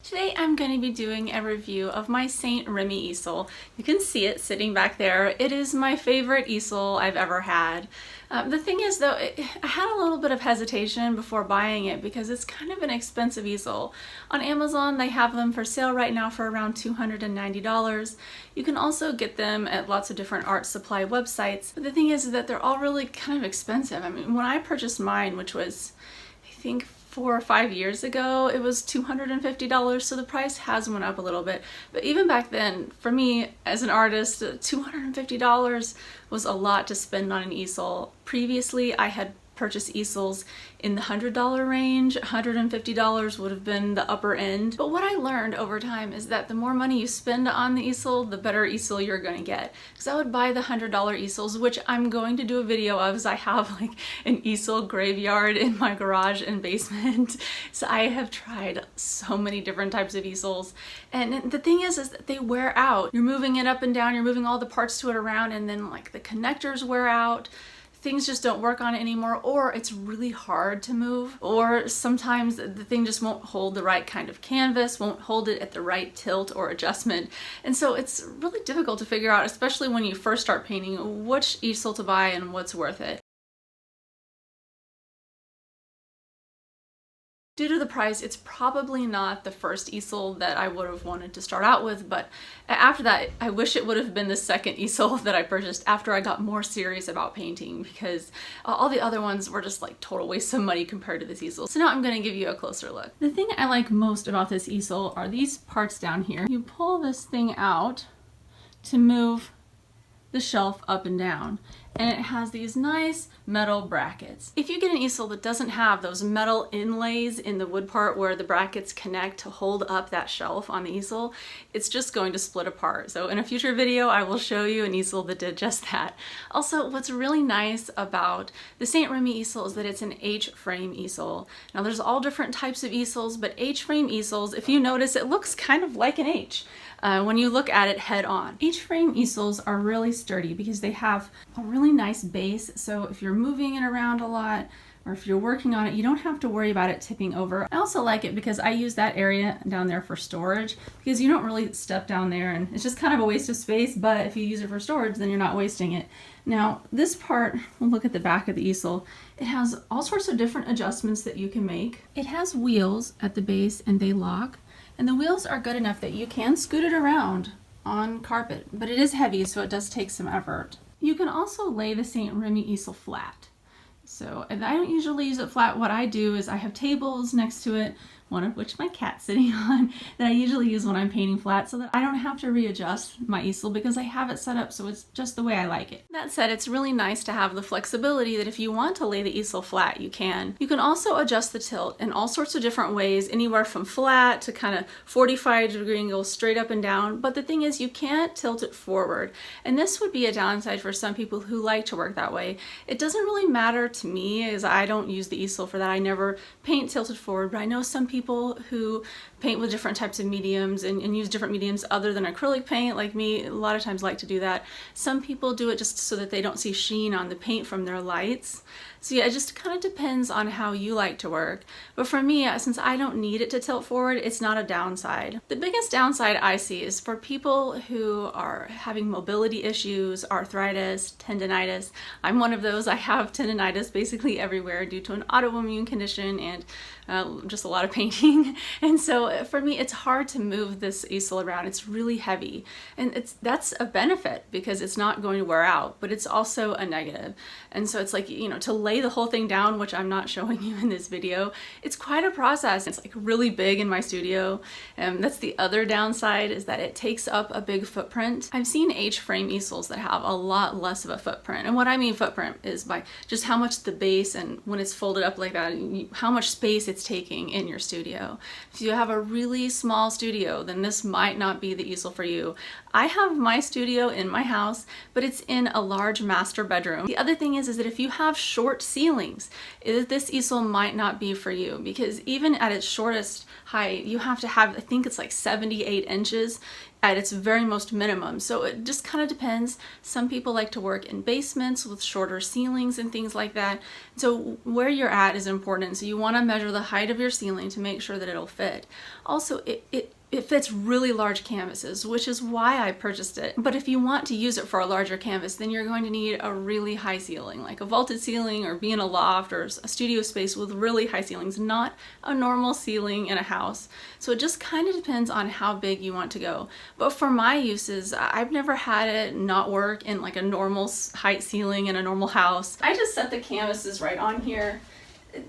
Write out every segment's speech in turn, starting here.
Today I'm going to be doing a review of my Saint Remy easel. You can see it sitting back there. It is my favorite easel I've ever had. The thing is though, I had a little bit of hesitation before buying it because it's kind of an expensive easel. On Amazon they have them for sale right now for around $290. You can also get them at lots of different art supply websites. But the thing is that they're all really kind of expensive. I mean, when I purchased mine, which was I think 4 or 5 years ago, it was $250, so the price has went up a little bit. But even back then, for me as an artist, $250 was a lot to spend on an easel. Previously, I had purchased easels in the $100 range. $150 would have been the upper end. But what I learned over time is that the more money you spend on the easel, the better easel you're going to get. Because I would buy the $100 easels, which I'm going to do a video of, as I have like an easel graveyard in my garage and basement. So I have tried so many different types of easels. And the thing is that they wear out. You're moving it up and down, you're moving all the parts to it around, and then like the connectors wear out. Things just don't work on it anymore, or it's really hard to move, or sometimes the thing just won't hold the right kind of canvas, won't hold it at the right tilt or adjustment. And so it's really difficult to figure out, especially when you first start painting, which easel to buy and what's worth it. Due to the price, it's probably not the first easel that I would have wanted to start out with, but after that, I wish it would have been the second easel that I purchased after I got more serious about painting, because all the other ones were just like total waste of money compared to this easel. So now I'm going to give you a closer look. The thing I like most about this easel are these parts down here. You pull this thing out to move the shelf up and down, and it has these nice metal brackets. If you get an easel that doesn't have those metal inlays in the wood part where the brackets connect to hold up that shelf on the easel, it's just going to split apart. So in a future video I will show you an easel that did just that. Also, what's really nice about the Saint Remy easel is that it's an H-frame easel. Now there's all different types of easels, but H-frame easels, if you notice, it looks kind of like an H when you look at it head on. H-frame easels are really sturdy because they have a really nice base, so if you're moving it around a lot or if you're working on it, you don't have to worry about it tipping over. I also like it because I use that area down there for storage, because you don't really step down there and it's just kind of a waste of space, but if you use it for storage, then you're not wasting it. Now this part, we'll look at the back of the easel, it has all sorts of different adjustments that you can make. It has wheels at the base and they lock, and the wheels are good enough that you can scoot it around on carpet, but it is heavy, so it does take some effort. You can also lay the Saint Remy easel flat. So I don't usually use it flat. What I do is I have tables next to it, one of which my cat's sitting on, that I usually use when I'm painting flat so that I don't have to readjust my easel because I have it set up so it's just the way I like it. That said, it's really nice to have the flexibility that if you want to lay the easel flat, you can. You can also adjust the tilt in all sorts of different ways, anywhere from flat to kind of 45-degree angle straight up and down. But the thing is, you can't tilt it forward. And this would be a downside for some people who like to work that way. It doesn't really matter to me, as I don't use the easel for that. I never paint tilted forward, but I know some people who paint with different types of mediums and use different mediums other than acrylic paint, like me, a lot of times like to do that. Some people do it just so that they don't see sheen on the paint from their lights. So yeah, it just kind of depends on how you like to work. But for me, since I don't need it to tilt forward, it's not a downside. The biggest downside I see is for people who are having mobility issues, arthritis, tendonitis. I'm one of those. I have tendonitis basically everywhere due to an autoimmune condition and just a lot of painting. And so for me, it's hard to move this easel around. It's really heavy. And that's a benefit because it's not going to wear out, but it's also a negative. And so it's like, you know, to lay the whole thing down, which I'm not showing you in this video, it's quite a process. It's like really big in my studio. And that's the other downside, is that it takes up a big footprint. I've seen H-frame easels that have a lot less of a footprint. And what I mean footprint is by just how much the base, and when it's folded up like that, how much space it's taking in your studio. If you have a really small studio, then this might not be the easel for you. I have my studio in my house, but it's in a large master bedroom. The other thing is that if you have short ceilings, this easel might not be for you, because even at its shortest height, you have to have, I think it's like 78 inches at its very most minimum. So it just kind of depends. Some people like to work in basements with shorter ceilings and things like that. So where you're at is important. So you want to measure the height of your ceiling to make sure that it'll fit. Also, it fits really large canvases, which is why I purchased it. But if you want to use it for a larger canvas, then you're going to need a really high ceiling, like a vaulted ceiling, or be in a loft or a studio space with really high ceilings, not a normal ceiling in a house. So it just kind of depends on how big you want to go. But for my uses, I've never had it not work in like a normal height ceiling in a normal house. I just set the canvases right on here.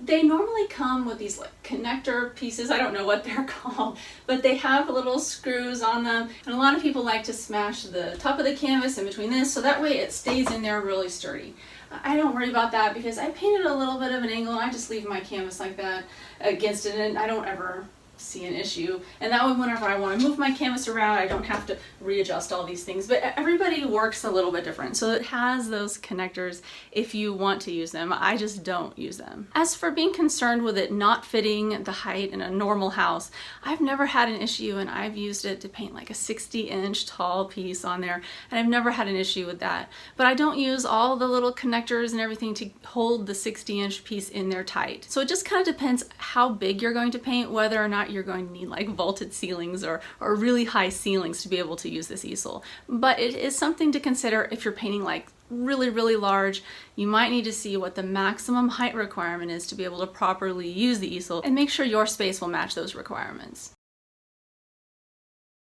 They normally come with these like connector pieces. I don't know what they're called, but they have little screws on them. And a lot of people like to smash the top of the canvas in between this, so that way it stays in there really sturdy. I don't worry about that because I painted a little bit of an angle and I just leave my canvas like that against it, and I don't ever see an issue. And that way whenever I want to move my canvas around, I don't have to readjust all these things. But everybody works a little bit different, so it has those connectors if you want to use them. I just don't use them. As for being concerned with it not fitting the height in a normal house, I've never had an issue, and I've used it to paint like a 60-inch tall piece on there, and I've never had an issue with that. But I don't use all the little connectors and everything to hold the 60-inch piece in there tight. So it just kind of depends how big you're going to paint, whether or not you're going to need like vaulted ceilings or really high ceilings to be able to use this easel. But it is something to consider if you're painting like really large. You might need to see what the maximum height requirement is to be able to properly use the easel, and make sure your space will match those requirements.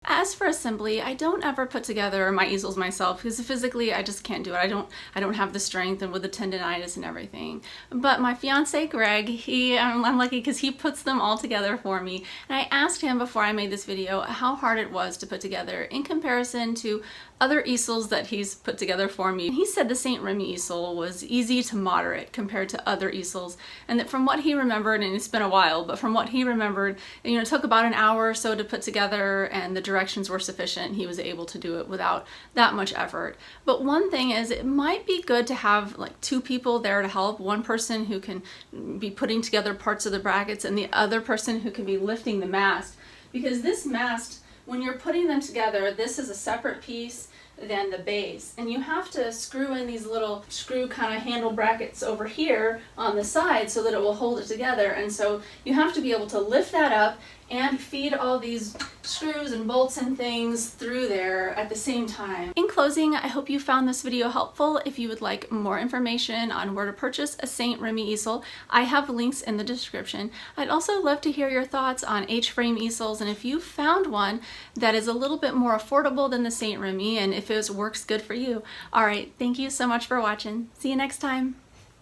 As for assembly, I don't ever put together my easels myself because physically I just can't do it. I don't have the strength, and with the tendonitis and everything. But my fiance Greg, I'm lucky because he puts them all together for me. And I asked him before I made this video how hard it was to put together in comparison to other easels that he's put together for me. He said the Saint Remy easel was easy to moderate compared to other easels, and that from what he remembered, and it's been a while, but from what he remembered, it took about an hour or so to put together, and the directions were sufficient. He was able to do it without that much effort. But one thing is, it might be good to have like two people there to help. One person who can be putting together parts of the brackets, and the other person who can be lifting the mast. Because this mast, when you're putting them together, this is a separate piece than the base, and you have to screw in these little screw kind of handle brackets over here on the side so that it will hold it together. And so you have to be able to lift that up and feed all these screws and bolts and things through there at the same time. In closing, I hope you found this video helpful. If you would like more information on where to purchase a Saint Remy easel, I have links in the description. I'd also love to hear your thoughts on H-frame easels, and if you found one that is a little bit more affordable than the Saint Remy, and if it works good for you. Alright, thank you so much for watching. See you next time.